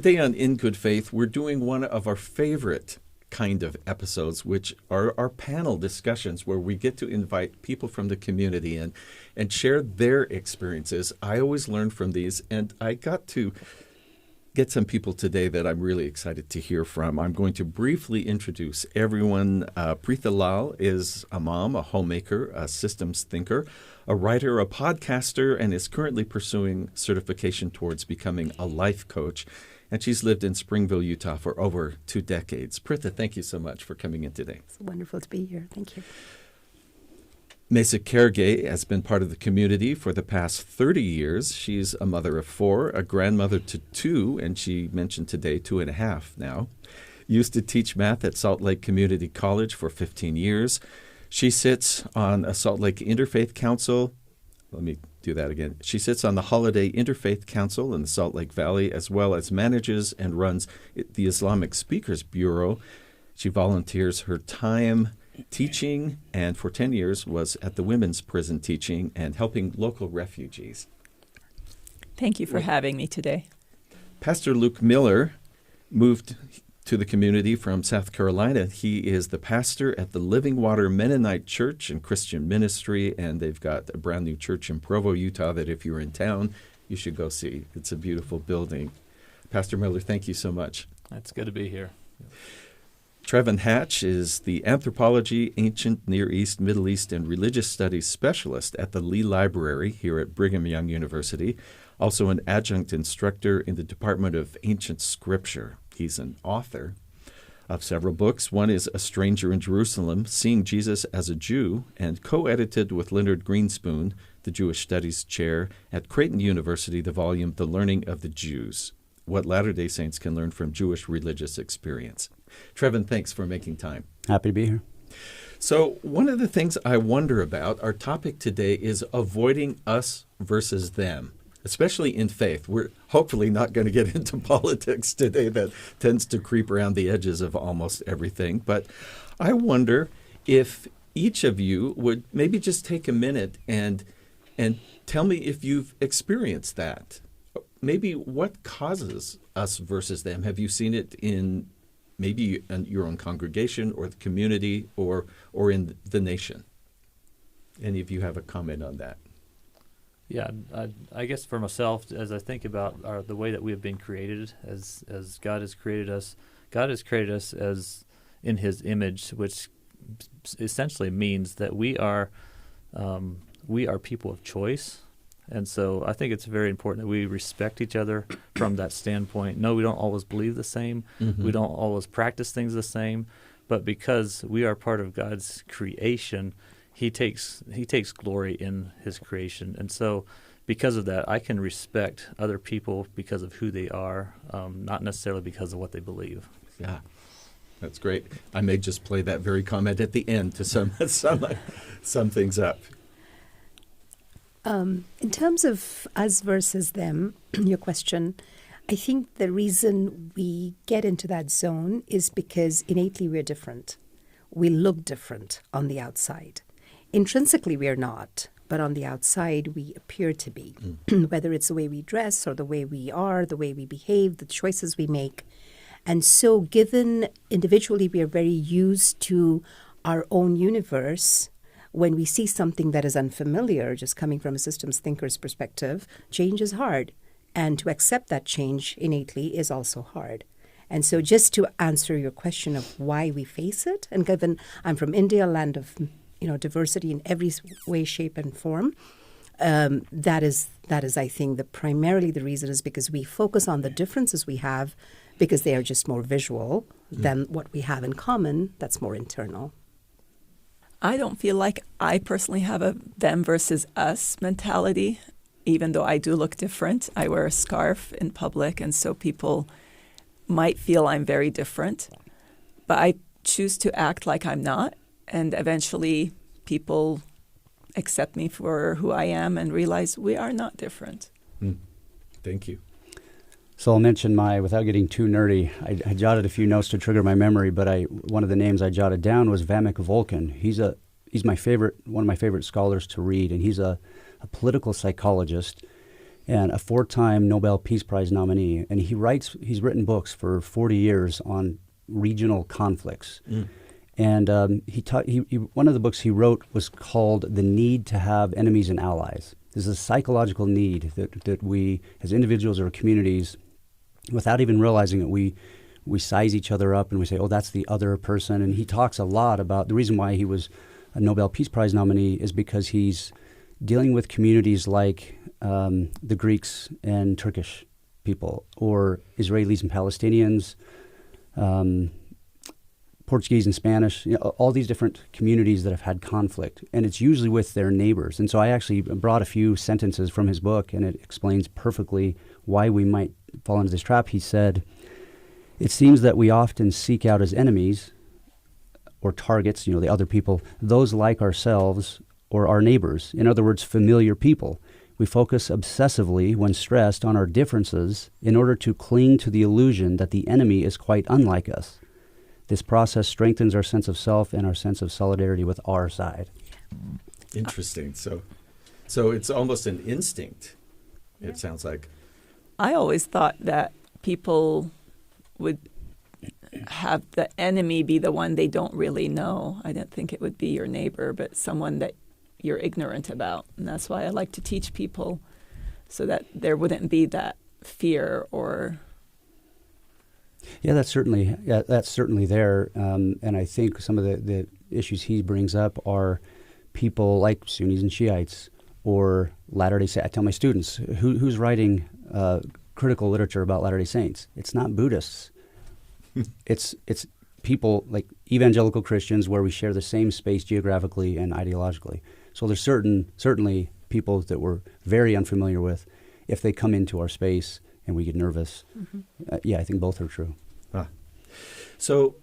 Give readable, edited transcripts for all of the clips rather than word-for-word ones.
Today on In Good Faith, we're doing one of our favorite kind of episodes, which are our panel discussions where we get to invite people from the community in and share their experiences. I always learn from these, and I got to get some people today that I'm really excited to hear from. I'm going to briefly introduce everyone. Preetha Lal is a mom, a homemaker, a systems thinker, a writer, a podcaster, and is currently pursuing certification towards becoming a life coach. And she's lived in Springville, Utah for over 2 decades. Preetha, thank you so much for coming in today. It's wonderful to be here. Thank you. Mesa Kerge has been part of the community for the past 30 years. She's a mother of 4, a grandmother to 2, and she mentioned today 2.5 now. Used to teach math at Salt Lake Community College for 15 years. She sits on a Salt Lake Interfaith Council. Let me do that again. She sits on the Holiday Interfaith Council in the Salt Lake Valley, as well as manages and runs the Islamic Speakers Bureau. She volunteers her time teaching, and for 10 years was at the women's prison teaching and helping local refugees. Thank you for having me today. Pastor Luke Miller moved to the community from South Carolina. He is the pastor at the Living Water Mennonite Church and Christian Ministry, and they've got a brand new church in Provo, Utah that if you're in town, you should go see. It's a beautiful building. Pastor Miller, thank you so much. It's good to be here. Trevin Hatch is the Anthropology, Ancient Near East, Middle East, and Religious Studies Specialist at the Lee Library here at Brigham Young University, also an adjunct instructor in the Department of Ancient Scripture. He's an author of several books. One is A Stranger in Jerusalem, Seeing Jesus as a Jew, and co-edited with Leonard Greenspoon, the Jewish Studies Chair at Creighton University, the volume The Learning of the Jews, What Latter-day Saints Can Learn from Jewish Religious Experience. Trevin, thanks for making time. Happy to be here. So one of the things I wonder about, our topic today is avoiding us versus them, especially in faith. We're hopefully not going to get into politics today. That tends to creep around the edges of almost everything. But I wonder if each of you would maybe just take a minute and tell me if you've experienced that. Maybe what causes us versus them? Have you seen it in maybe in your own congregation or the community or in the nation? Any of you have a comment on that? Yeah, I guess for myself, as I think about the way that we have been created, as God has created us as in His image, which essentially means that we are people of choice. And so I think it's very important that we respect each other from that standpoint. No, we don't always believe the same. Mm-hmm. We don't always practice things the same. But because we are part of God's creation, He takes glory in His creation. And so because of that, I can respect other people because of who they are, not necessarily because of what they believe. Yeah, that's great. I may just play that very comment at the end to sum things up. In terms of us versus them, your question, I think the reason we get into that zone is because innately we're different. We look different on the outside. Intrinsically, we are not, but on the outside, we appear to be, whether it's the way we dress or the way we are, the way we behave, the choices we make. And so given individually we are very used to our own universe, when we see something that is unfamiliar, just coming from a systems thinker's perspective, change is hard. And to accept that change innately is also hard. And so just to answer your question of why we face it, and given I'm from India, a land of diversity in every way, shape, and form, that is, I think, primarily the reason is because we focus on the differences we have because they are just more visual than what we have in common that's more internal. I don't feel like I personally have a them versus us mentality, even though I do look different. I wear a scarf in public, and so people might feel I'm very different. But I choose to act like I'm not, and eventually people accept me for who I am and realize we are not different. Thank you. So I'll mention without getting too nerdy, I jotted a few notes to trigger my memory, but one of the names I jotted down was Vamek Volkan. He's one of my favorite scholars to read, and he's a political psychologist. and a 4-time Nobel Peace Prize nominee. And he's written books for 40 years on regional conflicts. And one of the books he wrote was called The Need to Have Enemies and Allies. This is a psychological need that we, as individuals or communities, without even realizing it, we size each other up and we say, oh, that's the other person. And he talks a lot about the reason why he was a Nobel Peace Prize nominee is because he's dealing with communities like the Greeks and Turkish people, or Israelis and Palestinians, Portuguese and Spanish, all these different communities that have had conflict, and it's usually with their neighbors. And so I actually brought a few sentences from his book, and it explains perfectly why we might fall into this trap. He said, "It seems that we often seek out as enemies or targets, the other people, those like ourselves or our neighbors, in other words, familiar people. We focus obsessively, when stressed, on our differences in order to cling to the illusion that the enemy is quite unlike us. This process strengthens our sense of self and our sense of solidarity with our side." Interesting. So it's almost an instinct, it sounds like. I always thought that people would have the enemy be the one they don't really know. I didn't think it would be your neighbor, but someone that you're ignorant about. And that's why I like to teach people so that there wouldn't be that fear or... Yeah, that's certainly there. And I think some of the issues he brings up are people like Sunnis and Shiites or Latter-day Saints. I tell my students, who's writing critical literature about Latter-day Saints? It's not Buddhists. It's people like evangelical Christians where we share the same space geographically and ideologically. So there's certainly people that we're very unfamiliar with. If they come into our space and we get nervous, I think both are true. So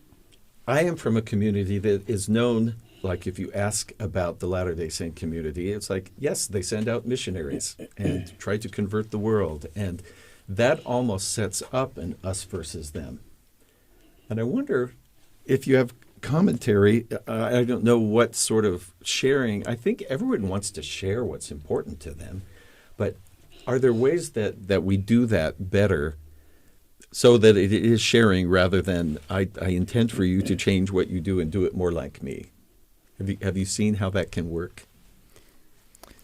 I am from a community that is known, like if you ask about the Latter-day Saint community, it's like, yes, they send out missionaries and try to convert the world. And that almost sets up an us versus them. And I wonder if you have commentary. I don't know what sort of sharing. I think everyone wants to share what's important to them. But are there ways that we do that better so that it is sharing rather than I intend for you to change what you do and do it more like me? Have you seen how that can work?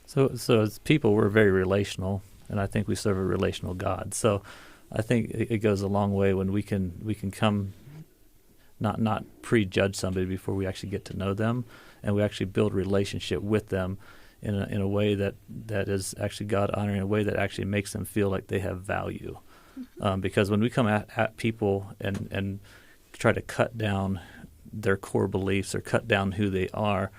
So as people, we're very relational, and I think we serve a relational God. So I think it goes a long way when we can come not prejudge somebody before we actually get to know them, and we actually build relationship with them in a way that is actually God honoring, a way that actually makes them feel like they have value. Because when we come at people and try to cut down their core beliefs or cut down who they are,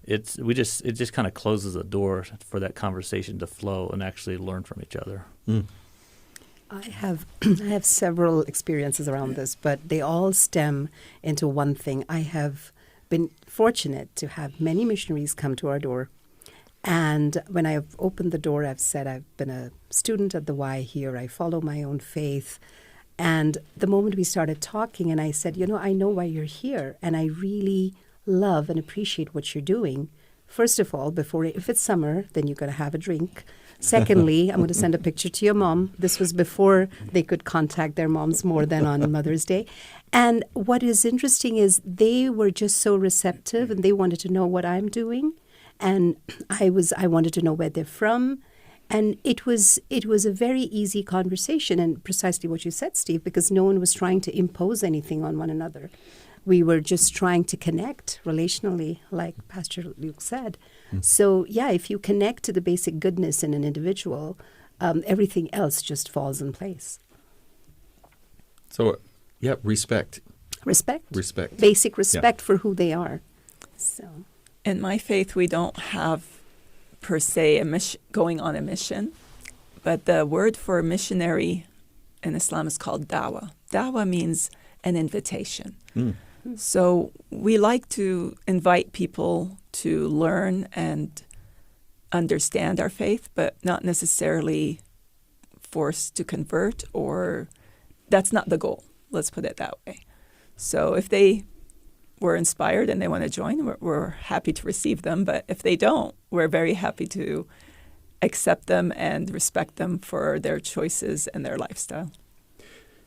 it just kind of closes the door for that conversation to flow and actually learn from each other. I have several experiences around this, but they all stem into one thing. I have been fortunate to have many missionaries come to our door. And when I've opened the door, I've said I've been a student at the Y here. I follow my own faith. And the moment we started talking and I said, I know why you're here. And I really love and appreciate what you're doing. First of all, if it's summer, then you're going to have a drink. Secondly, I'm going to send a picture to your mom. This was before they could contact their moms more than on Mother's Day. And what is interesting is they were just so receptive and they wanted to know what I'm doing. And I wanted to know where they're from. And it was a very easy conversation, and precisely what you said, Steve, because no one was trying to impose anything on one another. We were just trying to connect relationally, like Pastor Luke said. So, if you connect to the basic goodness in an individual, everything else just falls in place. So, respect. Respect. Basic respect for who they are. So, in my faith, we don't have per se going on a mission, but the word for missionary in Islam is called dawah. Dawah means an invitation. So we like to invite people to learn and understand our faith, but not necessarily forced to convert, or that's not the goal. Let's put it that way. So if they were inspired and they want to join, we're happy to receive them. But if they don't, we're very happy to accept them and respect them for their choices and their lifestyle.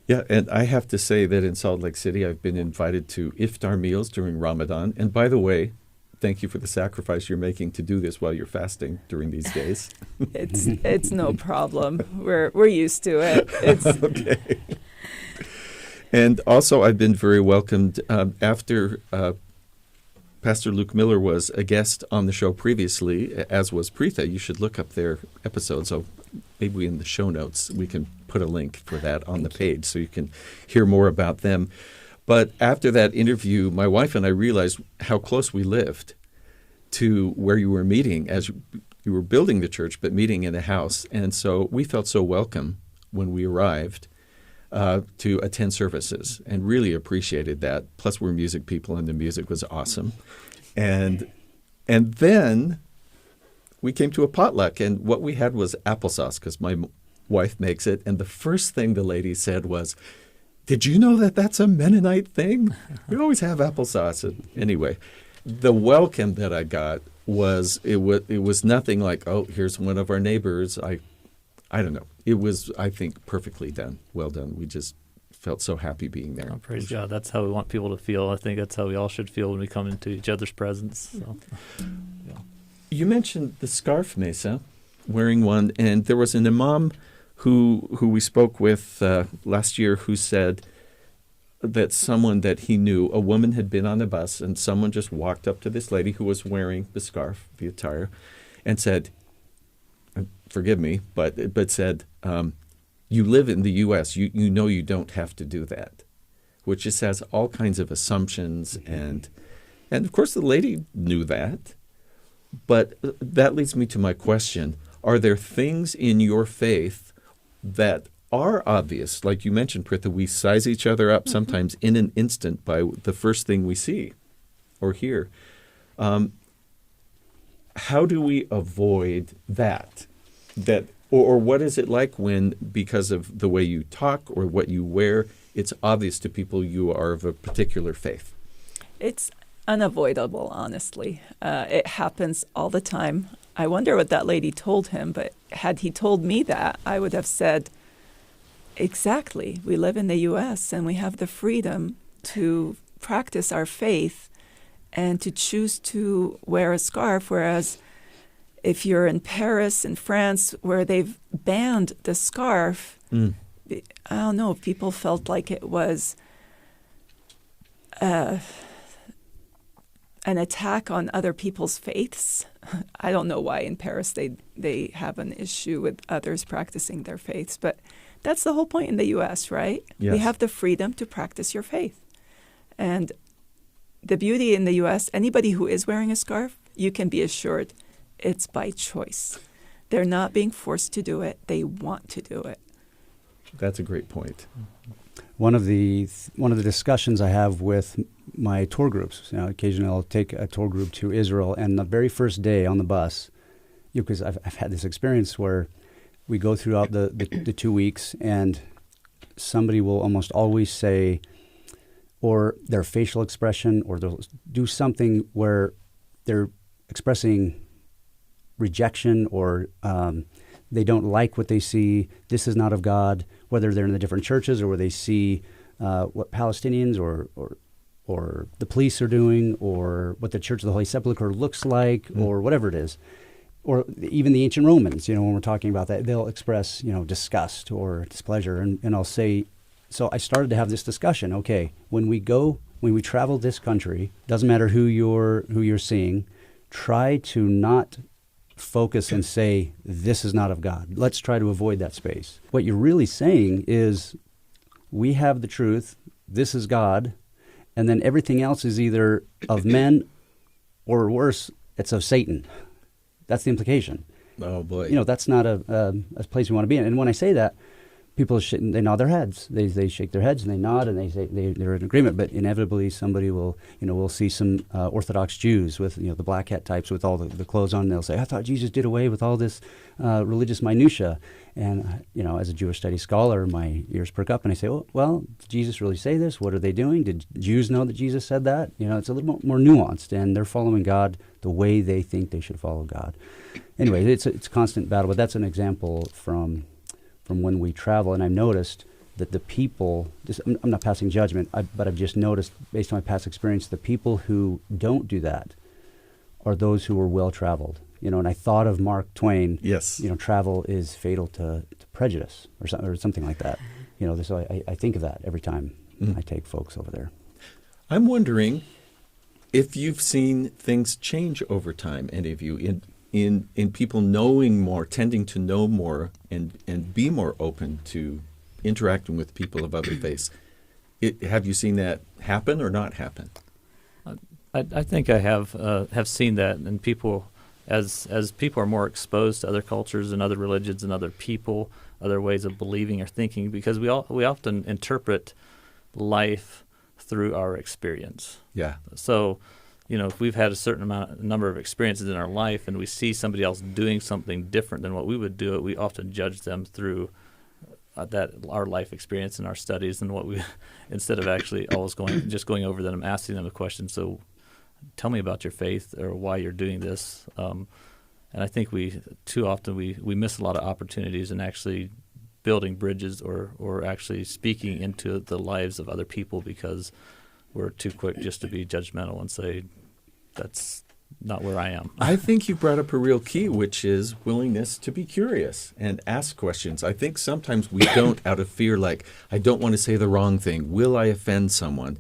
Yeah, and I have to say that in Salt Lake City, I've been invited to iftar meals during Ramadan. And by the way, thank you for the sacrifice you're making to do this while you're fasting during these days. It's no problem. We're used to it. Okay. And also, I've been very welcomed after Pastor Luke Miller was a guest on the show previously, as was Preetha. You should look up their episodes. So maybe in the show notes we can put a link for that on the page so you can hear more about them. But after that interview, my wife and I realized how close we lived to where you were meeting as you were building the church, but meeting in a house. And so we felt so welcome when we arrived to attend services and really appreciated that. Plus, we're music people, and the music was awesome. And then we came to a potluck, and what we had was applesauce because my wife makes it. And the first thing the lady said was, "Did you know that that's a Mennonite thing? We always have applesauce." And anyway, the welcome that I got was it was nothing like, "Oh, here's one of our neighbors." I don't know. It was, I think, perfectly done. Well done. We just felt so happy being there. Oh, praise God. That's how we want people to feel. I think that's how we all should feel when we come into each other's presence. So, yeah. You mentioned the scarf, Mesa, wearing one, and there was an imam who we spoke with last year who said that someone that he knew, a woman had been on a bus, and someone just walked up to this lady who was wearing the scarf, the attire, and said, forgive me, but said, you live in the U.S., you know you don't have to do that, which just has all kinds of assumptions. And of course the lady knew that. But that leads me to my question. Are there things in your faith that are obvious? Like you mentioned, Pritha, we size each other up sometimes in an instant by the first thing we see or hear. How do we avoid that? Or what is it like when, because of the way you talk or what you wear, it's obvious to people you are of a particular faith? It's unavoidable, honestly. It happens all the time. I wonder what that lady told him, but had he told me that, I would have said, exactly, we live in the U.S. and we have the freedom to practice our faith and to choose to wear a scarf, whereas if you're in Paris, in France, where they've banned the scarf, I don't know, people felt like it was an attack on other people's faiths. I don't know why in Paris they have an issue with others practicing their faiths, but that's the whole point in the U.S., right? Yes. We have the freedom to practice your faith. And the beauty in the U.S., anybody who is wearing a scarf, you can be assured it's by choice. They're not being forced to do it. They want to do it. That's a great point. One of the discussions I have with my tour groups, occasionally I'll take a tour group to Israel, and the very first day on the bus, because I've had this experience where we go throughout the 2 weeks, and somebody will almost always say, or their facial expression, or they'll do something where they're expressing rejection, or they don't like what they see. This is not of God, whether they're in the different churches or where they see what Palestinians or the police are doing, or what the Church of the Holy Sepulchre looks like, or whatever it is. Or even the ancient Romans, when we're talking about that, they'll express, disgust or displeasure. And I'll say, so I started to have this discussion. Okay, when we travel this country, doesn't matter who you're seeing, try to not focus and say, this is not of God. Let's try to avoid that space. What you're really saying is, we have the truth, this is God, and then everything else is either of men or worse, it's of Satan. That's the implication. Oh, boy. That's not a place we want to be in. And when I say that, people they nod their heads. They shake their heads and they nod and they say they're in agreement. But inevitably, somebody will, we'll see some Orthodox Jews with the black hat types with all the clothes on. And they'll say, "I thought Jesus did away with all this religious minutia." And as a Jewish studies scholar, my ears perk up and I say, "Oh, well, did Jesus really say this? What are they doing? Did Jews know that Jesus said that?" It's a little more nuanced, and they're following God the way they think they should follow God. Anyway, it's a constant battle, but that's an example from when we travel, and I've noticed that the people, I'm not passing judgment, but I've just noticed, based on my past experience, the people who don't do that are those who are well-traveled. And I thought of Mark Twain, yes. Travel is fatal to prejudice, or something like that. So I think of that every time I take folks over there. I'm wondering if you've seen things change over time, any of you, in people knowing more, tending to know more, and be more open to interacting with people of other faiths. Have you seen that happen or not happen? I think I have seen that, and people, as people are more exposed to other cultures and other religions and other people, other ways of believing or thinking, because we often interpret life through our experience. Yeah. So, if we've had a certain number of experiences in our life and we see somebody else doing something different than what we would do, we often judge them through our life experience and our studies, and what we, instead of actually always going over them, asking them a question. So, tell me about your faith or why you're doing this. And I think too often we miss a lot of opportunities in actually building bridges or actually speaking into the lives of other people, because we're too quick just to be judgmental and say, that's not where I am. I think you brought up a real key, which is willingness to be curious and ask questions. I think sometimes we don't, out of fear, like, I don't want to say the wrong thing. Will I offend someone?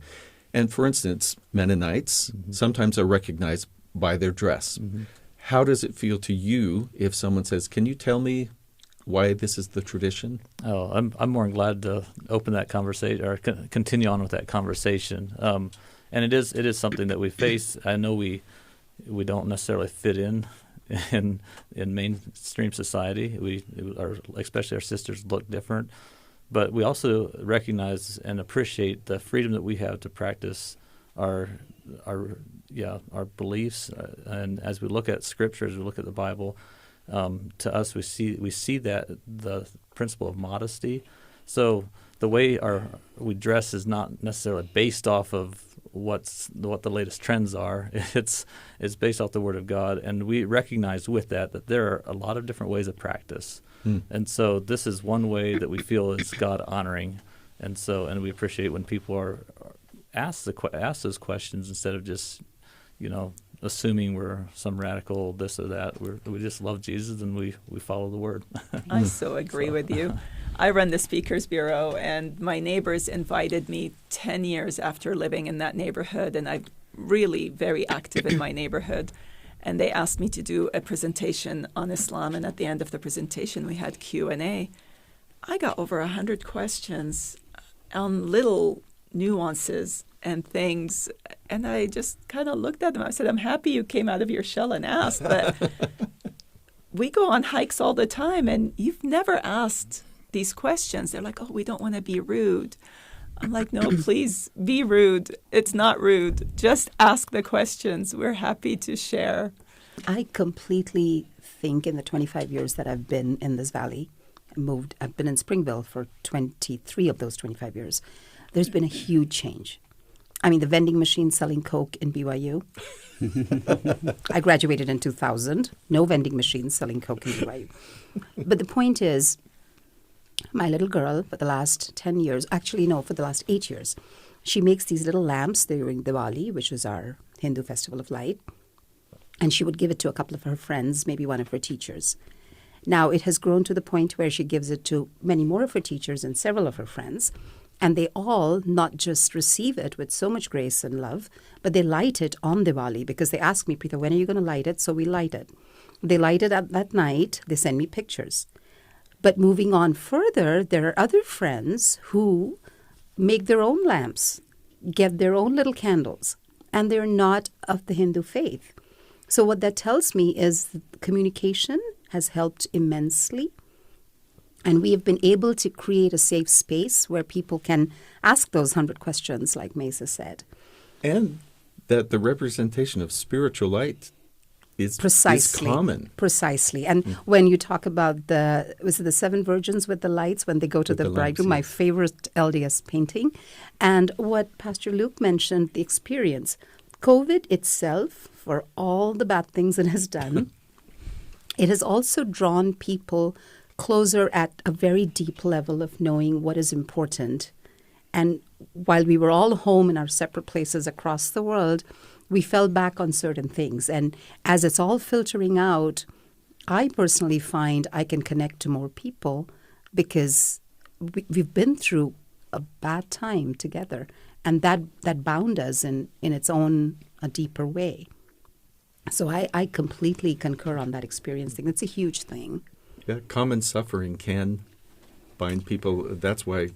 And for instance, Mennonites sometimes are recognized by their dress. Mm-hmm. How does it feel to you if someone says, "Can you tell me why this is the tradition?" Oh, I'm more than glad to open that conversation or continue on with that conversation. And it is something that we face. I know we don't necessarily fit in mainstream society. Especially our sisters look different, but we also recognize and appreciate the freedom that we have to practice our beliefs. And as we look at Scripture, as we look at the Bible, to us we see that the principle of modesty. So the way we dress is not necessarily based off of what the latest trends are. It's based off the Word of God, and we recognize with that there are a lot of different ways of practice. And so this is one way that we feel is God honoring, and we appreciate when people are asked those questions instead of just assuming we're some radical this or that. We just love Jesus and we follow the Word. I so agree with you. I run the Speakers Bureau, and my neighbors invited me 10 years after living in that neighborhood, and I'm really very active in my neighborhood. And they asked me to do a presentation on Islam, and at the end of the presentation we had Q&A. I got over 100 questions on little nuances and things, and I just kind of looked at them. I said, "I'm happy you came out of your shell and asked, but we go on hikes all the time, and you've never asked these questions." They're like, "Oh, we don't want to be rude." I'm like, "No, please be rude. It's not rude. Just ask the questions. We're happy to share." I completely think in the 25 years that I've been in this valley, I've been in Springville for 23 of those 25 years, there's been a huge change. I mean, the vending machine selling Coke in BYU. I graduated in 2000. No vending machines selling Coke in BYU. But the point is, my little girl, for the last 10 years, actually, no, for the last 8 years, she makes these little lamps during Diwali, which is our Hindu festival of light. And she would give it to a couple of her friends, maybe one of her teachers. Now, it has grown to the point where she gives it to many more of her teachers and several of her friends. And they all not just receive it with so much grace and love, but they light it on Diwali because they ask me, "Preeta, when are you going to light it?" So we light it. They light it at that night. They send me pictures. But moving on further, there are other friends who make their own lamps, get their own little candles, and they're not of the Hindu faith. So what that tells me is that communication has helped immensely. And we have been able to create a safe space where people can ask those 100 questions, like Mesa said. And that the representation of spiritual light is common. Precisely. And when you talk about was it the 7 virgins with the lights when they go to the bridegroom, my favorite LDS painting. And what Pastor Luke mentioned, the experience. COVID itself, for all the bad things it has done, it has also drawn people closer at a very deep level of knowing what is important. And while we were all home in our separate places across the world, we fell back on certain things. And as it's all filtering out, I personally find I can connect to more people because we've been through a bad time together. And that bound us in its own a deeper way. So I completely concur on that experience thing. It's a huge thing. Yeah, common suffering can bind people. That's why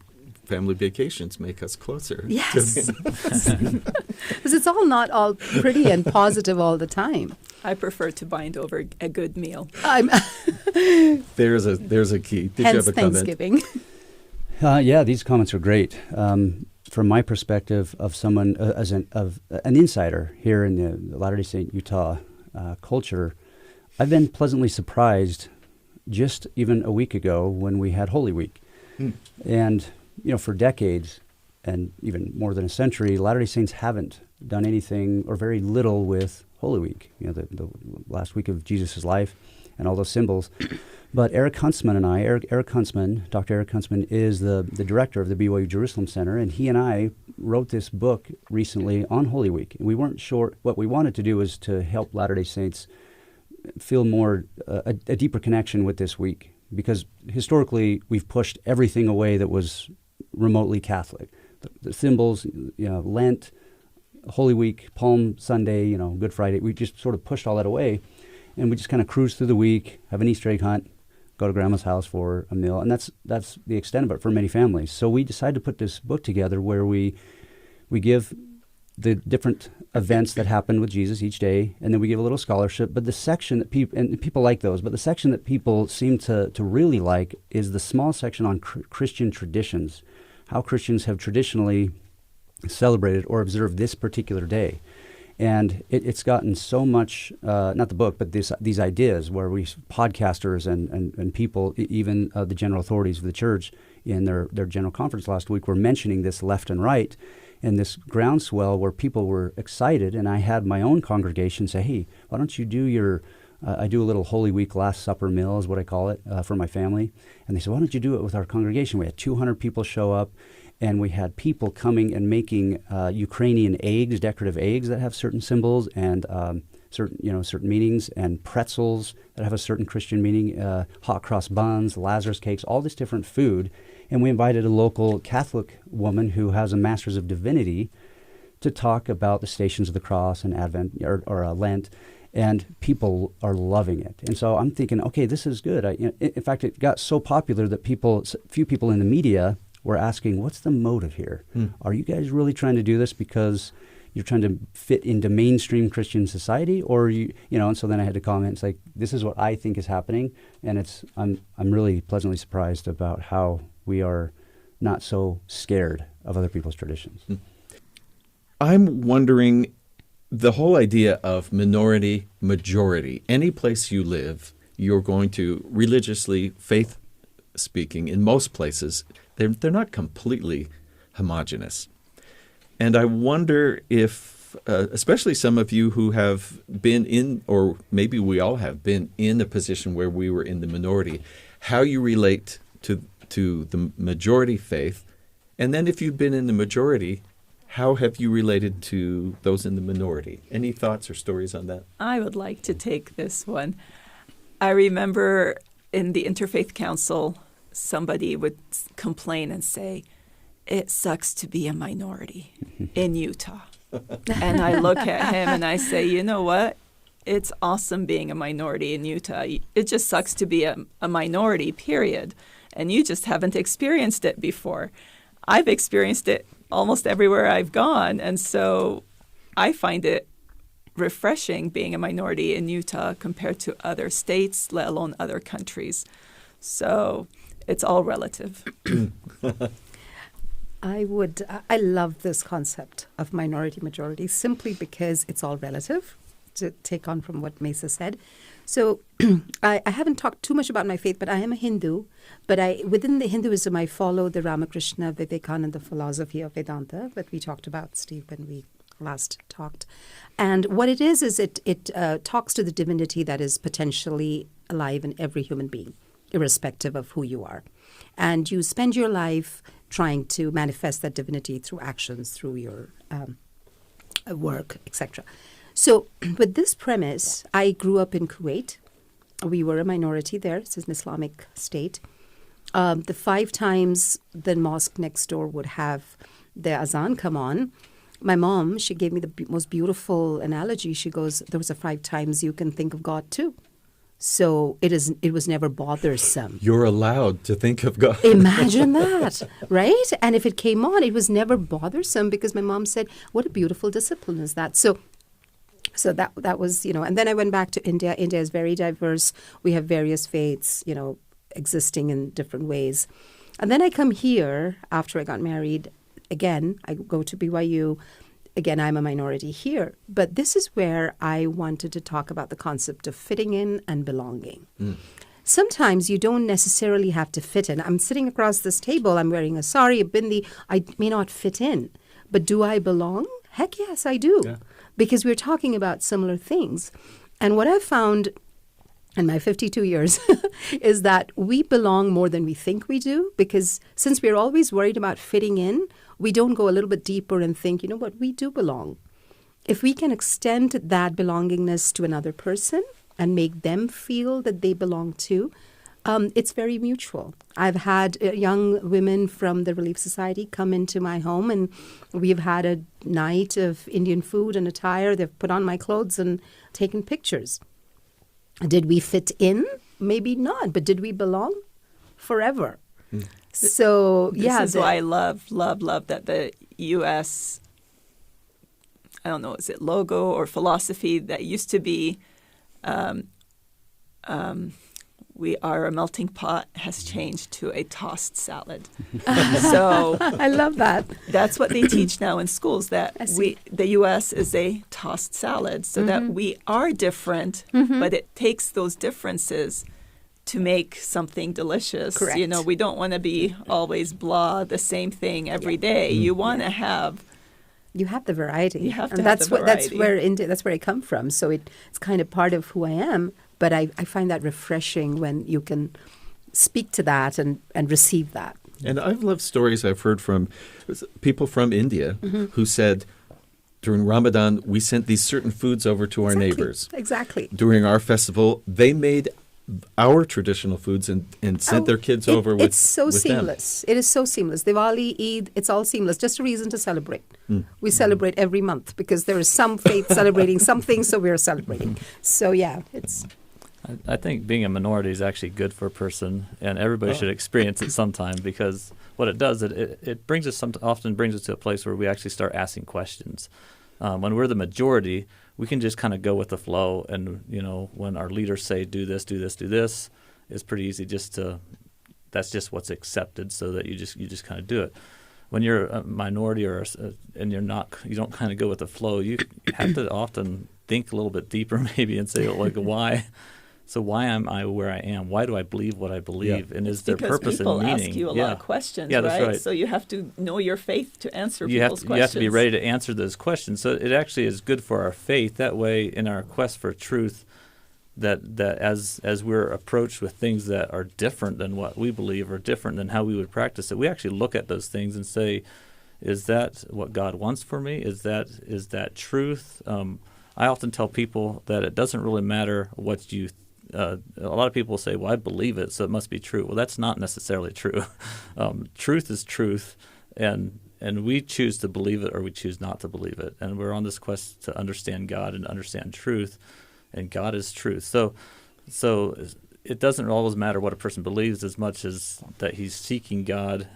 family vacations make us closer. Yes. Because it's not all pretty and positive all the time. I prefer to bind over a good meal. There's a key. Did you have a Thanksgiving. Comment? Yeah, these comments are great. From my perspective of someone as an insider here in the Latter-day Saint Utah culture, I've been pleasantly surprised just even a week ago when we had Holy Week. And, for decades and even more than a century, Latter-day Saints haven't done anything or very little with Holy Week, the last week of Jesus' life and all those symbols. But Dr. Eric Huntsman is the director of the BYU Jerusalem Center, and he and I wrote this book recently on Holy Week. And we weren't sure. What we wanted to do was to help Latter-day Saints feel more a deeper connection with this week, because historically we've pushed everything away that was remotely Catholic. The symbols, Lent, Holy Week, Palm Sunday, Good Friday. We just sort of pushed all that away, and we just kind of cruise through the week, have an Easter egg hunt, go to grandma's house for a meal, and that's the extent of it for many families. So we decided to put this book together where we give the different events that happened with Jesus each day, and then we give a little scholarship. But the section that people like those, but the section that people seem to really like is the small section on Christian traditions, how Christians have traditionally celebrated or observed this particular day. And it's gotten so much, not the book, but these ideas where podcasters and people, even the general authorities of the church in their general conference last week were mentioning this left and right, and this groundswell where people were excited. And I had my own congregation say, hey, why don't you do I do a little Holy Week Last Supper meal is what I call it for my family. And they said, why don't you do it with our congregation? We had 200 people show up. And we had people coming and making Ukrainian eggs, decorative eggs that have certain symbols and certain meanings, and pretzels that have a certain Christian meaning, hot cross buns, Lazarus cakes, all this different food. And we invited a local Catholic woman who has a Master's of Divinity to talk about the Stations of the Cross and Advent or Lent. And people are loving it. And so I'm thinking, okay, this is good. In fact, it got so popular that few people in the media were asking, what's the motive here? Are you guys really trying to do this because you're trying to fit into mainstream Christian society? Or and so then I had to comment, it's like, this is what I think is happening. And I'm really pleasantly surprised about how we are not so scared of other people's traditions. I'm wondering, the whole idea of minority, majority, any place you live, you're going to religiously, faith speaking, in most places, they're not completely homogenous. And I wonder if, especially some of you who have been in, or maybe we all have been in a position where we were in the minority, how you relate to the majority faith. And then if you've been in the majority, how have you related to those in the minority? Any thoughts or stories on that? I would like to take this one. I remember in the Interfaith Council, somebody would complain and say, it sucks to be a minority in Utah. And I look at him and I say, you know what? It's awesome being a minority in Utah. It just sucks to be a minority, period. And you just haven't experienced it before. I've experienced it almost everywhere I've gone. And so I find it refreshing being a minority in Utah compared to other states, let alone other countries. So it's all relative. I love this concept of minority majority simply because it's all relative, to take on from what Mesa said. So I haven't talked too much about my faith, but I am a Hindu. But within the Hinduism, I follow the Ramakrishna Vivekananda philosophy of Vedanta that we talked about, Steve, when we last talked. And what it is it talks to the divinity that is potentially alive in every human being, irrespective of who you are. And you spend your life trying to manifest that divinity through actions, through your work, etc. So with this premise, I grew up in Kuwait. We were a minority there. It's an Islamic state. The 5 times the mosque next door would have the azan come on, my mom, she gave me the most beautiful analogy. She goes, there was 5 times you can think of God too. So it was never bothersome. You're allowed to think of God. Imagine that, right? And if it came on, it was never bothersome because my mom said, what a beautiful discipline is that. So that was, and then I went back to India. India is very diverse. We have various faiths, existing in different ways. And then I come here after I got married. Again, I go to BYU. Again, I'm a minority here. But this is where I wanted to talk about the concept of fitting in and belonging. Mm. Sometimes you don't necessarily have to fit in. I'm sitting across this table. I'm wearing a sari, a bindi. I may not fit in. But do I belong? Heck yes, I do. Yeah. Because we're talking about similar things. And what I've found in my 52 years is that we belong more than we think we do, because since we're always worried about fitting in, we don't go a little bit deeper and think, you know what, we do belong. If we can extend that belongingness to another person and make them feel that they belong too, it's very mutual. I've had young women from the Relief Society come into my home, and we've had a night of Indian food and attire. They've put on my clothes and taken pictures. Did we fit in? Maybe not, but did we belong? Forever. Mm. So, this is why I love that the U.S., I don't know, is it logo or philosophy that used to be we are a melting pot has changed to a tossed salad. So I love that. That's what they teach now in schools, that the U.S. is a tossed salad, so that we are different, but it takes those differences to make something delicious. Correct. We don't want to be always the same thing every day. You want to have... You have the variety. You have to and have the variety. That's where I come from. So it's kind of part of who I am. But I find that refreshing when you can speak to that and receive that. And I've loved stories I've heard from people from India who said, during Ramadan, we sent these certain foods over to our neighbors. Exactly. During our festival, they made our traditional foods and sent their kids over with It's so seamless. Them. It is so seamless. Diwali, Eid, it's all seamless. Just a reason to celebrate. We celebrate every month because there is some faith celebrating something, so we're celebrating. So, yeah, it's... I think being a minority is actually good for a person, and everybody should experience it sometime, because what it does, it brings us often brings us to a place where we actually start asking questions. When we're the majority, we can just kind of go with the flow, and when our leaders say do this, it's pretty easy that's just what's accepted, so that you just kind of do it. When you're a minority and you don't kind of go with the flow, you have to often think a little bit deeper maybe and say, like, why? So why am I where I am? Why do I believe what I believe? Yeah. And is there purpose and meaning? Because people ask you a lot of questions, right? That's right? So you have to know your faith to answer people's questions. You have to be ready to answer those questions. So it actually is good for our faith. That way, in our quest for truth, that as we're approached with things that are different than what we believe or different than how we would practice it, we actually look at those things and say, is that what God wants for me? Is that truth? I often tell people that it doesn't really matter what you a lot of people say, well, I believe it, so it must be true. Well, that's not necessarily true. Truth is truth, and we choose to believe it or we choose not to believe it. And we're on this quest to understand God and to understand truth, and God is truth. So it doesn't always matter what a person believes as much as that he's seeking God,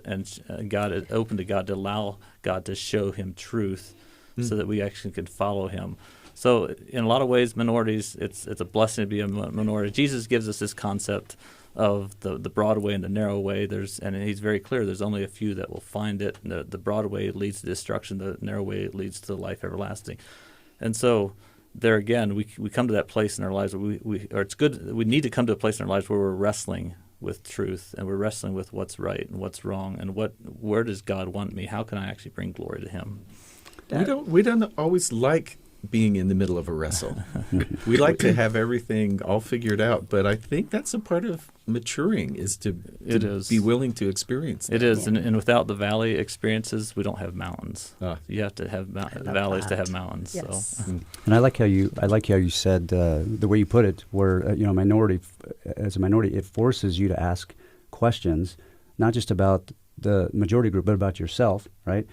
and God is open to God to allow God to show him truth so that we actually can follow him. So in a lot of ways, minorities, it's a blessing to be a minority. Jesus gives us this concept the broad way and the narrow way. And he's very clear. There's only a few that will find it. The broad way leads to destruction. The narrow way leads to life everlasting. And so there again, we come to that place in our lives where we need to come to a place in our lives where we're wrestling with truth, and we're wrestling with what's right and what's wrong, and where does God want me? How can I actually bring glory to Him? We don't always like being in the middle of a wrestle. We like to have everything all figured out, but I think that's a part of maturing is to be willing to experience that. It is, and without the valley experiences, we don't have mountains. You have to have valleys to have mountains. Yes. So. And I like how you said the way you put it, where as a minority, it forces you to ask questions, not just about the majority group, but about yourself, right?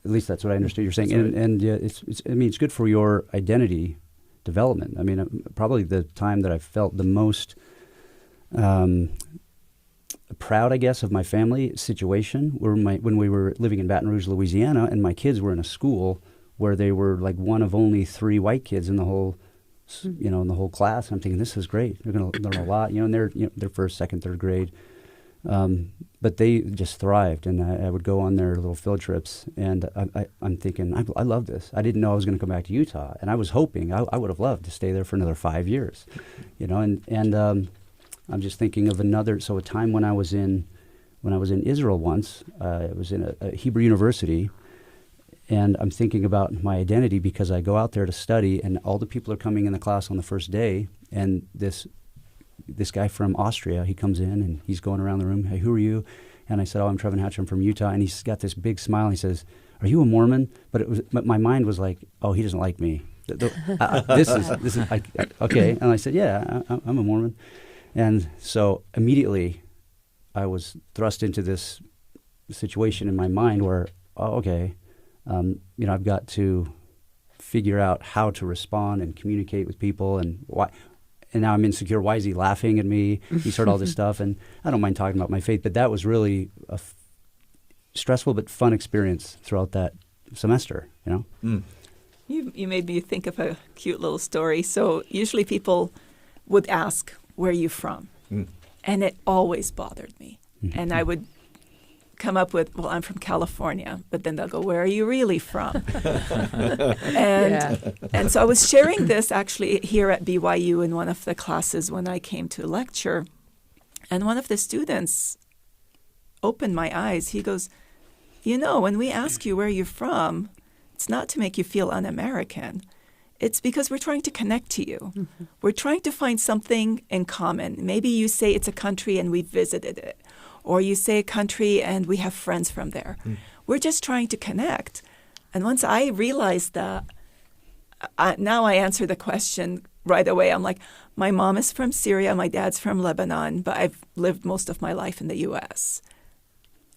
At least that's what I understood you're saying. Right. And it's good for your identity development. I mean, probably the time that I felt the most proud, I guess, of my family situation when we were living in Baton Rouge, Louisiana, and my kids were in a school where they were like one of only 3 white kids in the whole, in the whole class. And I'm thinking, this is great. They're going to learn a lot. And they're first, second, third grade. But they just thrived, and I would go on their little field trips, and I'm thinking, I love this. I didn't know I was going to come back to Utah, and I was hoping I would have loved to stay there for another 5 years, and I'm just thinking of a time when I was in Israel once. I was in a Hebrew university, and I'm thinking about my identity because I go out there to study, and all the people are coming in the class on the first day, and this guy from Austria, he comes in and he's going around the room. Hey, who are you? And I said, I'm Trevin Hatcher. I'm from Utah. And he's got this big smile. And he says, are you a Mormon? But my mind was like, oh, he doesn't like me. This is okay. And I said, yeah, I'm a Mormon. And so immediately I was thrust into this situation in my mind where, okay, I've got to figure out how to respond and communicate with people and why. And now I'm insecure. Why is he laughing at me? He started all this stuff, and I don't mind talking about my faith, but that was really a stressful but fun experience throughout that semester. You made me think of a cute little story. So usually people would ask, "Where are you from?" And it always bothered me. And I would come up with, well, I'm from California, but then they'll go, where are you really from? And so I was sharing this actually here at BYU in one of the classes when I came to lecture, and one of the students opened my eyes. He goes, when we ask you where you're from, it's not to make you feel un-American. It's because we're trying to connect to you. Mm-hmm. We're trying to find something in common. Maybe you say it's a country and we visited it. Or you say a country and we have friends from there. We're just trying to connect. And once I realized that, now I answer the question right away. I'm like, my mom is from Syria, my dad's from Lebanon, but I've lived most of my life in the U.S.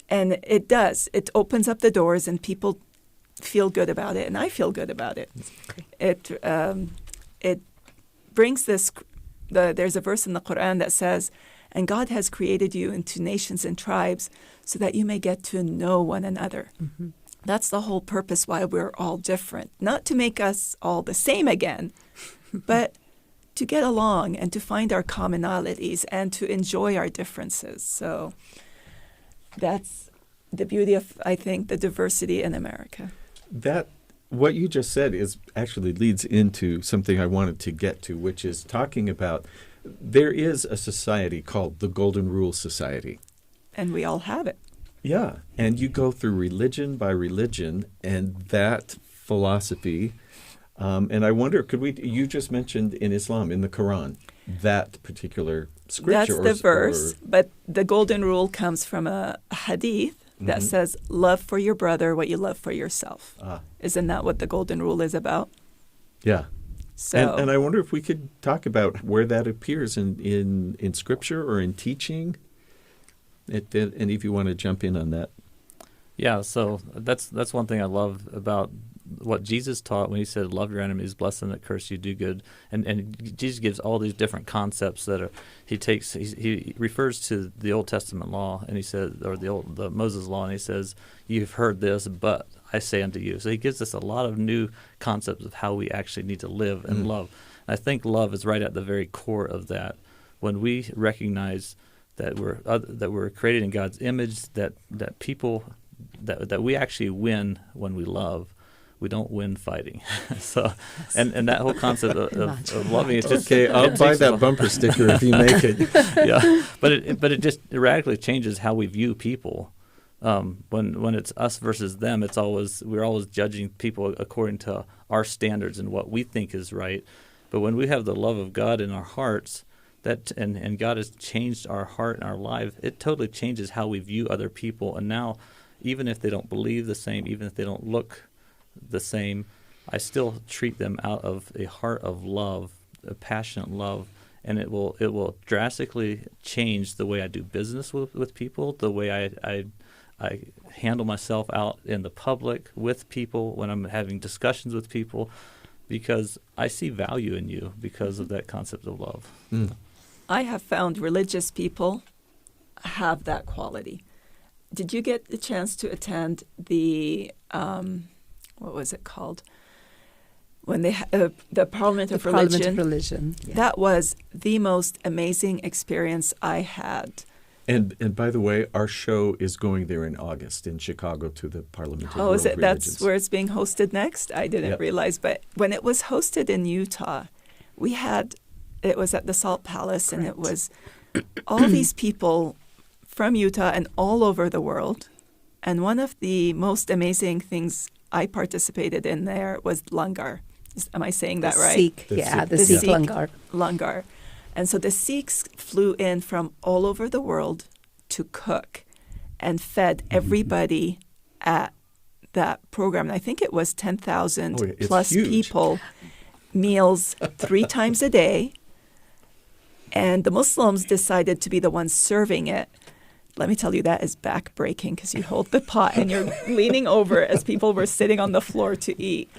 And it does. It opens up the doors and people feel good about it, and I feel good about it. It brings this, there's a verse in the Quran that says, and God has created you into nations and tribes so that you may get to know one another. Mm-hmm. That's the whole purpose why we're all different. Not to make us all the same again, but to get along and to find our commonalities and to enjoy our differences. So that's the beauty of, I think, the diversity in America. That what you just said actually leads into something I wanted to get to, which is talking about there is a society called the Golden Rule Society. And we all have it. Yeah. And you go through religion by religion and that philosophy. And I wonder, you just mentioned in Islam, in the Quran, that particular scripture. That's the verse. But the Golden Rule comes from a hadith that says, love for your brother what you love for yourself. Isn't that what the Golden Rule is about? Yeah. So, and I wonder if we could talk about where that appears in Scripture or in teaching. Any of you want to jump in on that? Yeah, so that's one thing I love about what Jesus taught when he said, love your enemies, bless them that curse you, do good. And Jesus gives all these different concepts that he refers to the Old Testament law, and he says, or the Moses law, and he says, you've heard this, but I say unto you. So he gives us a lot of new concepts of how we actually need to live and love. And I think love is right at the very core of that. when we recognize that we're created in God's image, that people that we actually win when we love. We don't win fighting. So, and that whole concept of loving is just Okay, I'll buy that bumper sticker if you make it. Yeah, but it just radically changes how we view people. When it's us versus them, we're always judging people according to our standards and what we think is right. But when we have the love of God in our hearts, and God has changed our heart and our life, it totally changes how we view other people. And now, even if they don't believe the same, even if they don't look the same, I still treat them out of a heart of love, a passionate love, and it will drastically change the way I do business with people, the way I handle myself out in the public with people when I'm having discussions with people, because I see value in you because of that concept of love. Mm. I have found religious people have that quality. Did you get the chance to attend the what was it called? When they the Parliament of Religion. Parliament of Religion. Yeah. That was the most amazing experience I had. And by the way, our show is going there in August in Chicago to the Parliament of World Is it? Religions. That's where it's being hosted next? I didn't realize. But when it was hosted in Utah, it was at the Salt Palace, Correct. and it was all these people from Utah and all over the world. And one of the most amazing things I participated in there was Langar. Am I saying that right? Sikh, the Sikh Langar. Langar. And so the Sikhs flew in from all over the world to cook and fed everybody at that program. And I think it was 10,000 plus huge. people, meals 3 times a day. And the Muslims decided to be the ones serving it. Let me tell you, that is back-breaking because you hold the pot and you're leaning over as people were sitting on the floor to eat.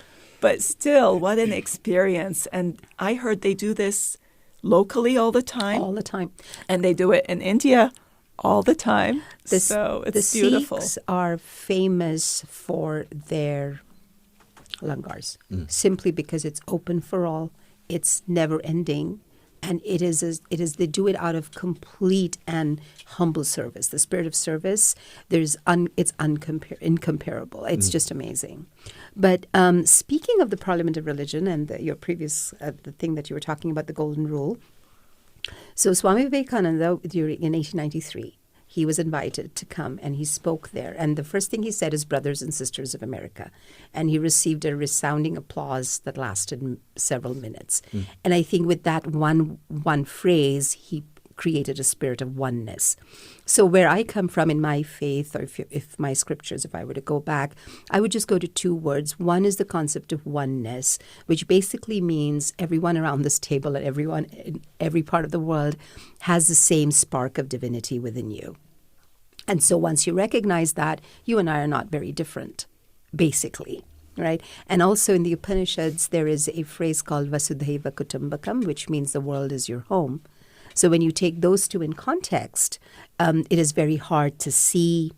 But still, what an experience. And I heard they do this locally all the time. All the time. And they do it in India all the time. So it's beautiful. The Sikhs are famous for their langars, simply because it's open for all, it's never-ending, and they do it out of complete and humble service. The spirit of service, it's incomparable. It's just amazing. But speaking of the Parliament of Religion and your previous the thing that you were talking about, the Golden Rule. So Swami Vivekananda, in 1893, he was invited to come and he spoke there. And the first thing he said is, "Brothers and sisters of America." And he received a resounding applause that lasted several minutes. And I think with that one phrase, he created a spirit of oneness. So where I come from in my faith, or if my scriptures, if I were to go back, I would just go to 2 words. One is the concept of oneness, which basically means everyone around this table and everyone in every part of the world has the same spark of divinity within you. And so once you recognize that, you and I are not very different, basically. Right? And also in the Upanishads, there is a phrase called Vasudhaiva Kutumbakam, which means the world is your home. So when you take those 2 in context, it is very hard to see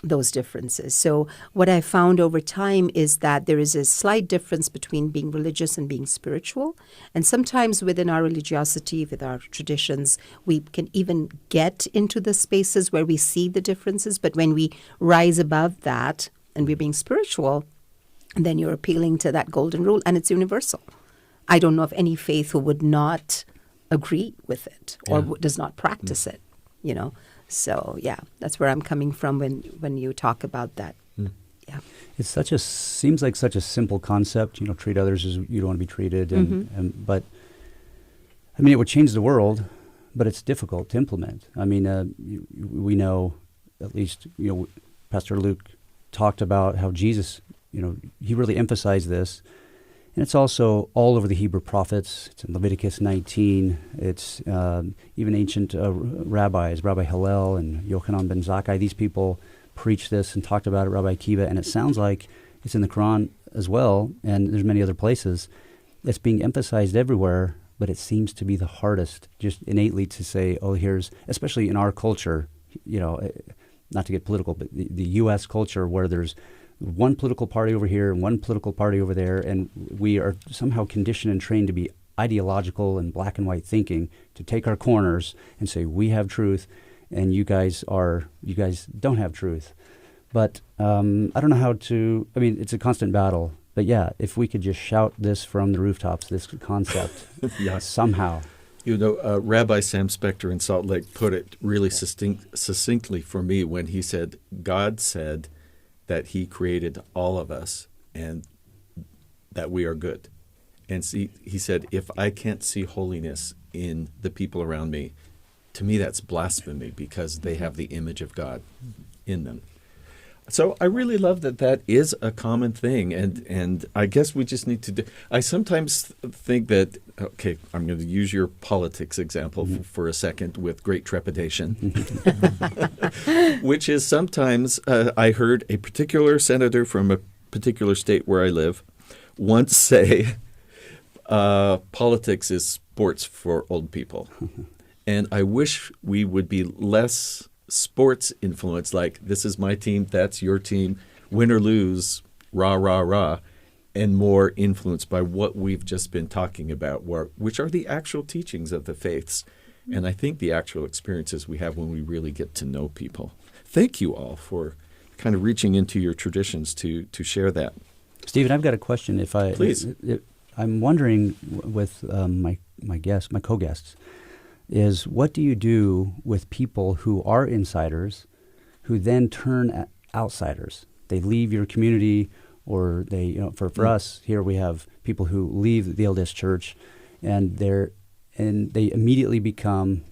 those differences. So what I found over time is that there is a slight difference between being religious and being spiritual. And sometimes within our religiosity, with our traditions, we can even get into the spaces where we see the differences. But when we rise above that and we're being spiritual, then you're appealing to that golden rule, and it's universal. I don't know of any faith who would not agree with it or does not practice it, So, that's where I'm coming from when you talk about that. Yeah. It's seems like such a simple concept, treat others as you don't want to be treated. But, I mean, it would change the world, but it's difficult to implement. I mean, we know, at least, Pastor Luke talked about how Jesus, he really emphasized this. And it's also all over the Hebrew prophets. It's in Leviticus 19. It's even ancient rabbis, Rabbi Hillel and Yochanan ben Zakkai. These people preached this and talked about it, Rabbi Akiva. And it sounds like it's in the Quran as well, and there's many other places. It's being emphasized everywhere, but it seems to be the hardest just innately to say, especially in our culture, not to get political, but the U.S. culture where there's one political party over here and one political party over there, and we are somehow conditioned and trained to be ideological and black and white thinking to take our corners and say we have truth, and you guys don't have truth. But I don't know how to. I mean, it's a constant battle. But yeah, if we could just shout this from the rooftops, this concept, somehow. Rabbi Sam Spector in Salt Lake put it really succinctly for me when he said, God said that he created all of us and that we are good. And see, he said, if I can't see holiness in the people around me, to me that's blasphemy because they have the image of God in them. So I really love that is a common thing, and I guess we just need to do. I sometimes think that, okay, I'm going to use your politics example for a second with great trepidation, which is sometimes I heard a particular senator from a particular state where I live once say, politics is sports for old people. And I wish we would be less sports influence, like this is my team, that's your team, win or lose, rah, rah, rah, and more influenced by what we've just been talking about, which are the actual teachings of the faiths, and I think the actual experiences we have when we really get to know people. Thank you all for kind of reaching into your traditions to share that. Stephen, I've got a question. Please. I'm wondering with my co-guests, is what do you do with people who are insiders who then turn outsiders? They leave your community, or they, for us here we have people who leave the LDS Church, and they immediately become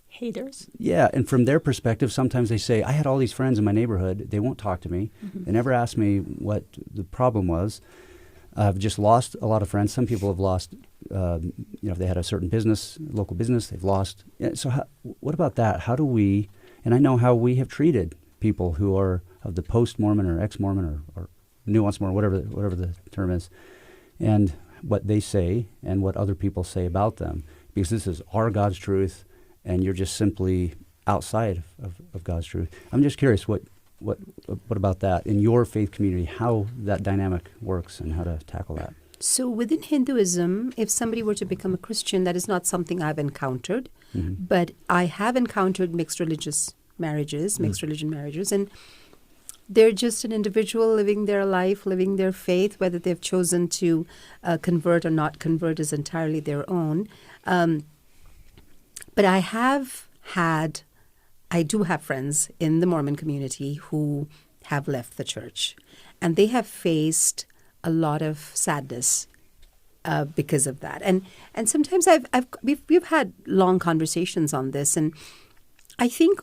haters. Yeah, and from their perspective, sometimes they say, I had all these friends in my neighborhood. They won't talk to me. They never asked me what the problem was. I've just lost a lot of friends. Some people have lost, if they had a certain business, local business, they've lost. So what about that? How do we, and I know how we have treated people who are of the post-Mormon or ex-Mormon or nuanced Mormon, whatever the term is, and what they say and what other people say about them. Because this is our God's truth, and you're just simply outside of God's truth. I'm just curious, what about that in your faith community, how that dynamic works and how to tackle that? So within Hinduism, if somebody were to become a Christian, that is not something I've encountered, but I have encountered mixed religion marriages, and they're just an individual living their life, living their faith. Whether they've chosen to convert or not convert is entirely their own. But I do have friends in the Mormon community who have left the church, and they have faced a lot of sadness because of that. And sometimes we've had long conversations on this, and I think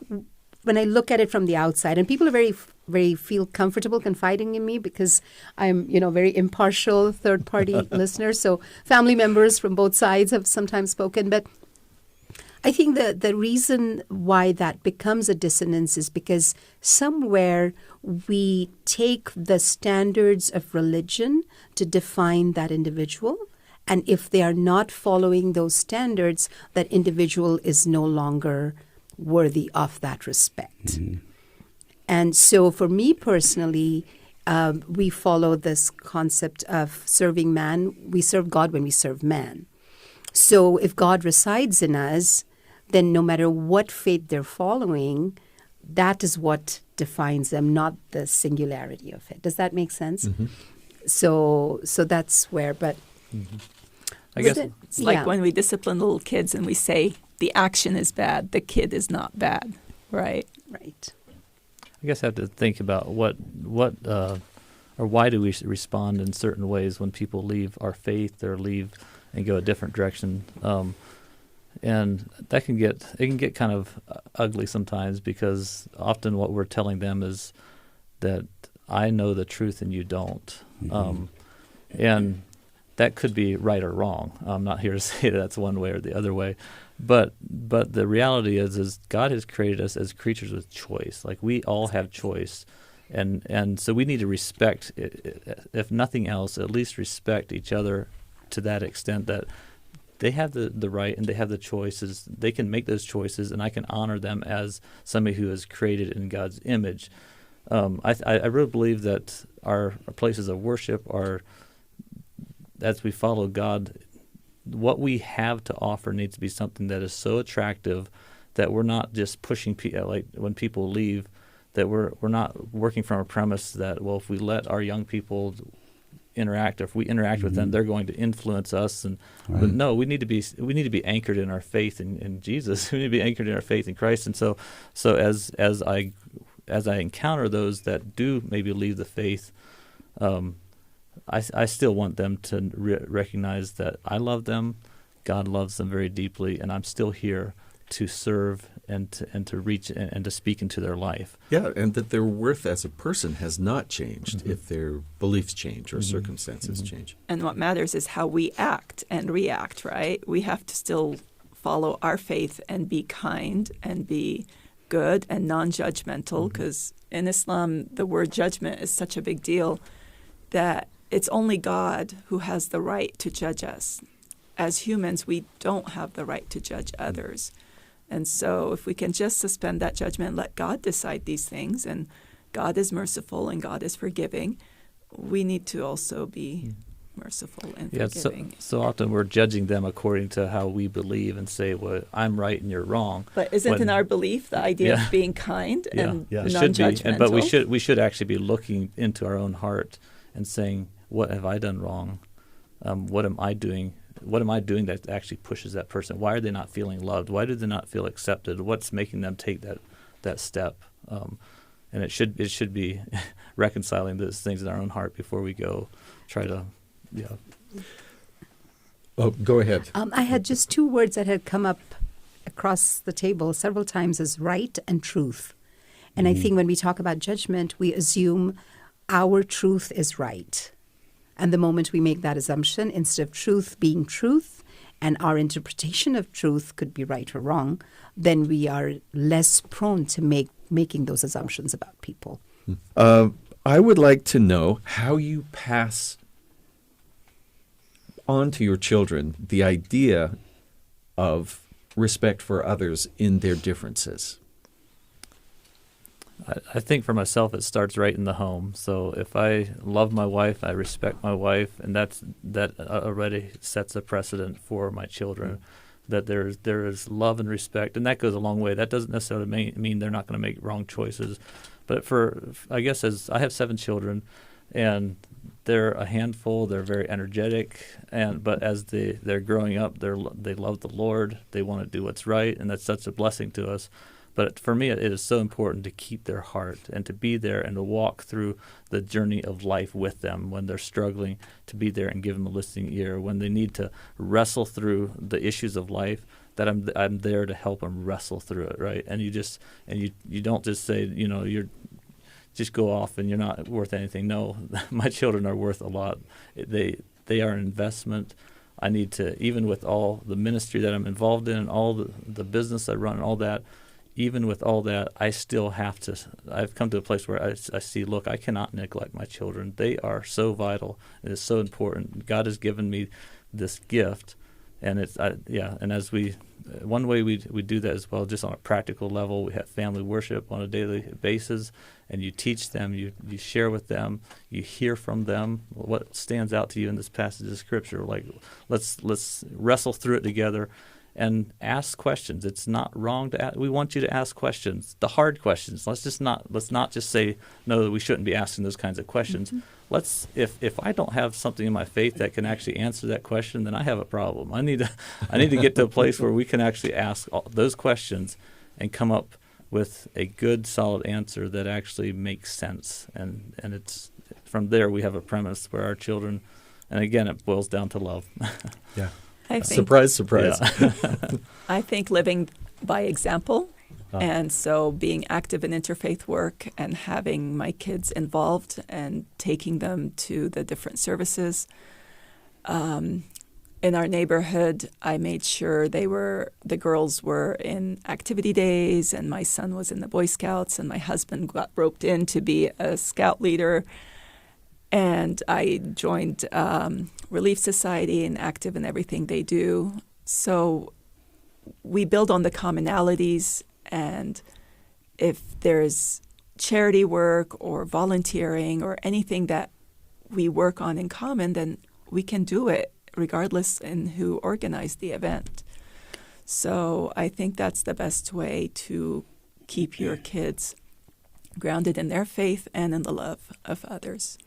when I look at it from the outside, and people are very feel comfortable confiding in me because I'm very impartial third party listener. So family members from both sides have sometimes spoken, but I think the reason why that becomes a dissonance is because somewhere we take the standards of religion to define that individual. And if they are not following those standards, that individual is no longer worthy of that respect. And so for me personally, we follow this concept of serving man. We serve God when we serve man. So if God resides in us, then no matter what faith they're following, that is what defines them, not the singularity of it. Does that make sense? So that's where, but... I guess it's like when we discipline little kids and we say the action is bad, the kid is not bad, right? Right. I guess I have to think about what or why do we respond in certain ways when people leave our faith or leave and go a different direction. And that can get kind of ugly sometimes, because often what we're telling them is that I know the truth and you don't. And that could be right or wrong. I'm not here to say that's one way or the other way. But the reality is God has created us as creatures with choice. Like, we all have choice. And so we need to respect, if nothing else, at least respect each other to that extent that they have the right and they have the choices. They can make those choices, and I can honor them as somebody who is created in God's image. I really believe that our places of worship are, as we follow God, what we have to offer needs to be something that is so attractive that we're not just pushing people, like when people leave, that we're not working from a premise that, well, if we let our young people interact, or if we interact with them, they're going to influence us. And but no, we need to be anchored in our faith in Jesus. We need to be anchored in our faith in Christ. And so as I encounter those that do maybe leave the faith, I still want them to recognize that I love them, God loves them very deeply, and I'm still here to serve and to reach and to speak into their life. Yeah, and that their worth as a person has not changed if their beliefs change or circumstances change. And what matters is how we act and react, right? We have to still follow our faith and be kind and be good and non-judgmental, because in Islam, the word judgment is such a big deal that it's only God who has the right to judge us. As humans, we don't have the right to judge others. And so if we can just suspend that judgment and let God decide these things, and God is merciful and God is forgiving, we need to also be merciful and forgiving. So often we're judging them according to how we believe and say, well, I'm right and you're wrong. But isn't in our belief the idea of being kind and non-judgmental? But we should actually be looking into our own heart and saying, what have I done wrong? What am I doing? What am I doing that actually pushes that person? Why are they not feeling loved? Why do they not feel accepted? What's making them take that step? And it should be reconciling those things in our own heart before we go try to, Oh, go ahead. I had just two words that had come up across the table several times as right and truth. And I think when we talk about judgment, we assume our truth is right. And the moment we make that assumption, instead of truth being truth, and our interpretation of truth could be right or wrong, then we are less prone to making those assumptions about people. I would like to know how you pass on to your children the idea of respect for others in their differences. I think for myself, it starts right in the home. So if I love my wife, I respect my wife, and that already sets a precedent for my children, that there is love and respect, and that goes a long way. That doesn't necessarily mean they're not going to make wrong choices. But I guess as I have 7 children, and they're a handful, they're very energetic, but as they're growing up, they love the Lord, they want to do what's right, and that's such a blessing to us. But for me, it is so important to keep their heart and to be there and to walk through the journey of life with them when they're struggling, to be there and give them a listening ear. When they need to wrestle through the issues of life, that I'm there to help them wrestle through it, right? And you don't just say, you're just go off and you're not worth anything. No, my children are worth a lot. They are an investment. I need to, even with all the ministry that I'm involved in and all the business I run and all that, even with all that, I still have to. I've come to a place where I see, look, I cannot neglect my children. They are so vital. It is so important. God has given me this gift, and And as one way we do that as well, just on a practical level, we have family worship on a daily basis, and you teach them, you share with them, you hear from them what stands out to you in this passage of Scripture. Like, let's wrestle through it together. And ask questions. It's not wrong to ask. We want you to ask questions, the hard questions. Let's not just say no, we shouldn't be asking those kinds of questions. If I don't have something in my faith that can actually answer that question, then I have a problem. I need to get to a place where we can actually ask those questions and come up with a good, solid answer that actually makes sense. And it's from there we have a premise where our children, and again, it boils down to love. Yeah. Surprise. Yeah. I think living by example, and so being active in interfaith work and having my kids involved and taking them to the different services. In our neighborhood, I made sure the girls were in activity days, and my son was in the Boy Scouts, and my husband got roped in to be a scout leader. And I joined Relief Society and active in everything they do. So we build on the commonalities, and if there's charity work or volunteering or anything that we work on in common, then we can do it regardless in who organized the event. So I think that's the best way to keep your kids grounded in their faith and in the love of others.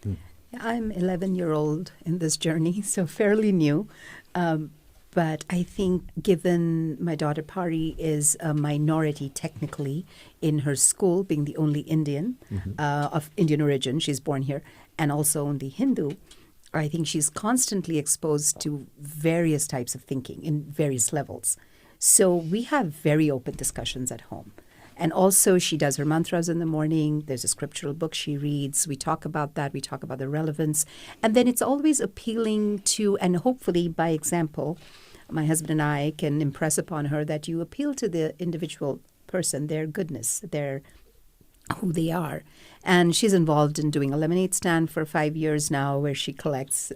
I'm 11-year-old in this journey, so fairly new. But I think given my daughter Pari is a minority technically in her school, being the only Indian of Indian origin, she's born here, and also only Hindu, I think she's constantly exposed to various types of thinking in various levels. So we have very open discussions at home. And also she does her mantras in the morning. There's a scriptural book she reads. We talk about that. We talk about the relevance. And then it's always appealing to, and hopefully by example, my husband and I can impress upon her that you appeal to the individual person, their goodness, their who they are. And she's involved in doing a lemonade stand for 5 years now where she collects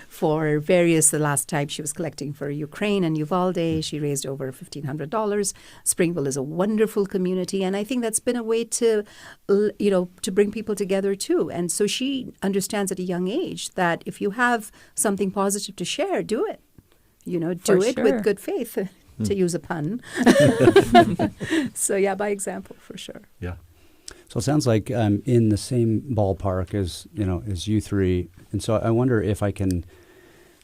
for various, the last time she was collecting for Ukraine and Uvalde. She raised over $1,500. Springville is a wonderful community. And I think that's been a way to, to bring people together too. And so she understands at a young age that if you have something positive to share, do it. Do it with good faith, to use a pun. So yeah, by example, for sure. Yeah. So it sounds like I'm in the same ballpark as you three, and so I wonder if I can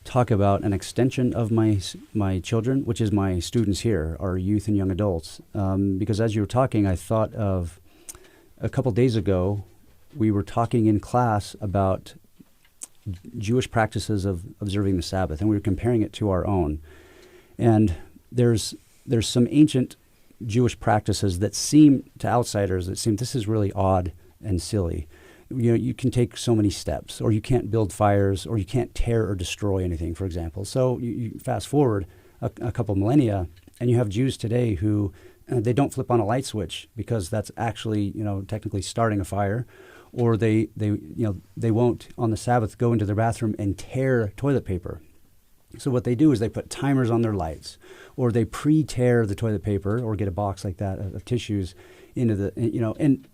talk about an extension of my children, which is my students here, our youth and young adults. Because as you were talking, I thought of a couple days ago, we were talking in class about Jewish practices of observing the Sabbath, and we were comparing it to our own. And there's some ancient Jewish practices that seem to outsiders this is really odd and silly. You can take so many steps, or you can't build fires, or you can't tear or destroy anything, for example. So you fast forward a couple millennia, and you have Jews today who they don't flip on a light switch because that's actually technically starting a fire, or they won't on the Sabbath go into their bathroom and tear toilet paper. So what they do is they put timers on their lights, or they pre-tear the toilet paper, or get a box like that of tissues into the, and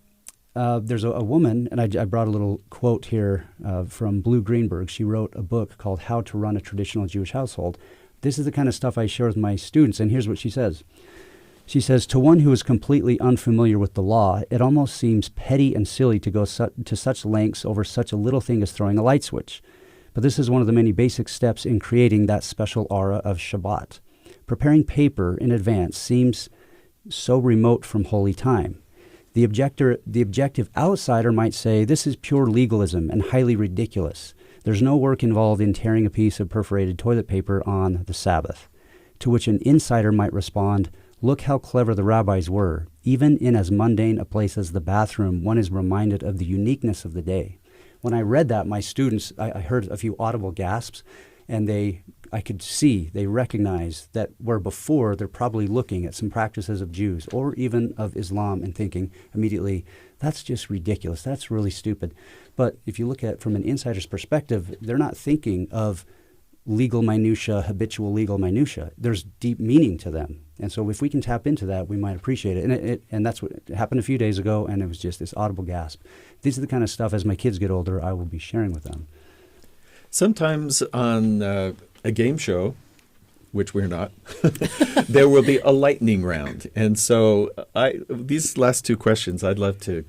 there's a woman, and I brought a little quote here from Blue Greenberg. She wrote a book called How to Run a Traditional Jewish Household. This is the kind of stuff I share with my students, and here's what she says. She says, to one who is completely unfamiliar with the law, it almost seems petty and silly to go to such lengths over such a little thing as throwing a light switch. But this is one of the many basic steps in creating that special aura of Shabbat. Preparing paper in advance seems so remote from holy time. The objective outsider might say, this is pure legalism and highly ridiculous. There's no work involved in tearing a piece of perforated toilet paper on the Sabbath. To which an insider might respond, look how clever the rabbis were. Even in as mundane a place as the bathroom, one is reminded of the uniqueness of the day. When I read that, my students, I heard a few audible gasps, and I could see, they recognized that where before they're probably looking at some practices of Jews or even of Islam and thinking immediately, that's just ridiculous, that's really stupid. But if you look at it from an insider's perspective, they're not thinking of legal minutia, habitual legal minutia. There's deep meaning to them. And so if we can tap into that, we might appreciate it. And that's what happened a few days ago, and it was just this audible gasp. These are the kind of stuff, as my kids get older, I will be sharing with them. Sometimes on a game show, which we're not, there will be a lightning round. And so these last two questions, I'd love to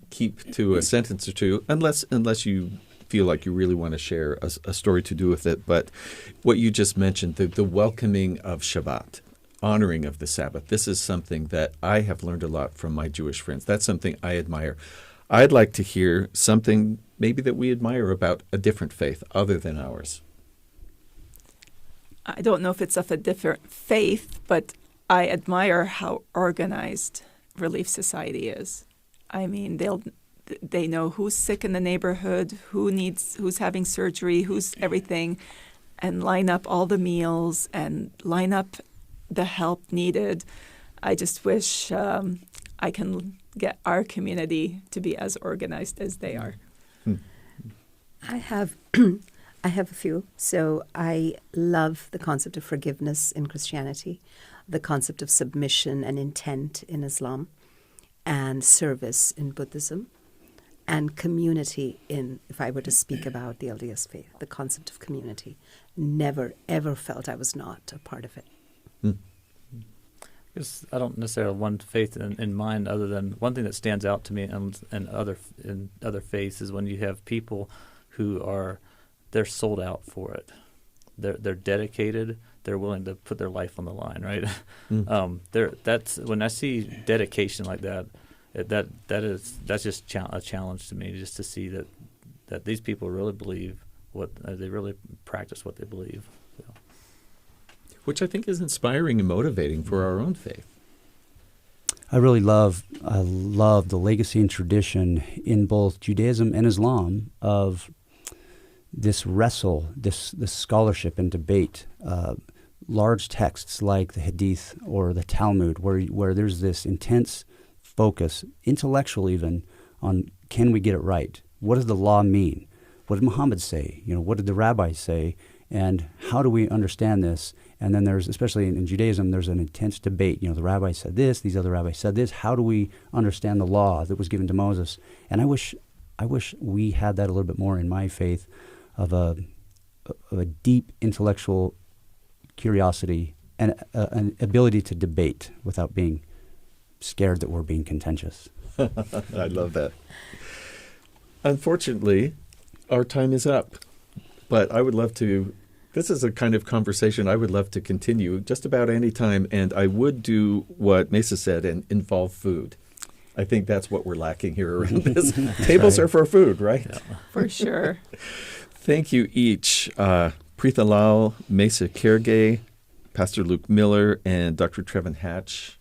keep to a sentence or two, unless you feel like you really want to share a story to do with it. But what you just mentioned, the welcoming of Shabbat, honoring of the Sabbath, this is something that I have learned a lot from my Jewish friends. That's something I admire. I'd like to hear something maybe that we admire about a different faith other than ours. I don't know if it's of a different faith, but I admire how organized Relief Society is. I mean, they know who's sick in the neighborhood, who's having surgery, who's everything, and line up all the meals and line up the help needed. I just wish I can get our community to be as organized as they are. I have a few. So I love the concept of forgiveness in Christianity, the concept of submission and intent in Islam, and service in Buddhism. and community if I were to speak about the LDS faith, the concept of community. Never, ever felt I was not a part of it. Because I don't necessarily have one faith in mind, other than one thing that stands out to me in other faiths is when you have people who they're sold out for it. They're dedicated. They're willing to put their life on the line, right? That's when I see dedication like that. That's just a challenge to me, just to see that these people really believe they really practice what they believe. So. Which I think is inspiring and motivating for our own faith. I love the legacy and tradition in both Judaism and Islam of this wrestle, this scholarship and debate. Large texts like the Hadith or the Talmud, where there's this intense focus, intellectual even, on can we get it right? What does the law mean? What did Muhammad say? What did the rabbis say? And how do we understand this? And then there's, especially in Judaism, there's an intense debate. The rabbi said this, these other rabbis said this. How do we understand the law that was given to Moses? And I wish we had that a little bit more in my faith, of a deep intellectual curiosity and an ability to debate without being scared that we're being contentious. I love that. Unfortunately, our time is up. But I would love to, this is a kind of conversation I would love to continue just about any time, and I would do what Mesa said and involve food. I think that's what we're lacking here around this. Tables are for food, right? Yeah. For sure. Thank you each, Preetha Lal, Mesa Kierge, Pastor Luke Miller, and Dr. Trevin Hatch.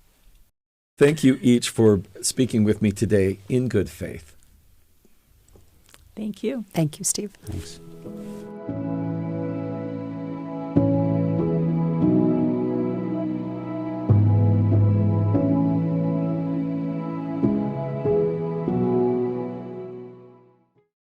Thank you each for speaking with me today in good faith. Thank you. Thank you, Steve. Thanks.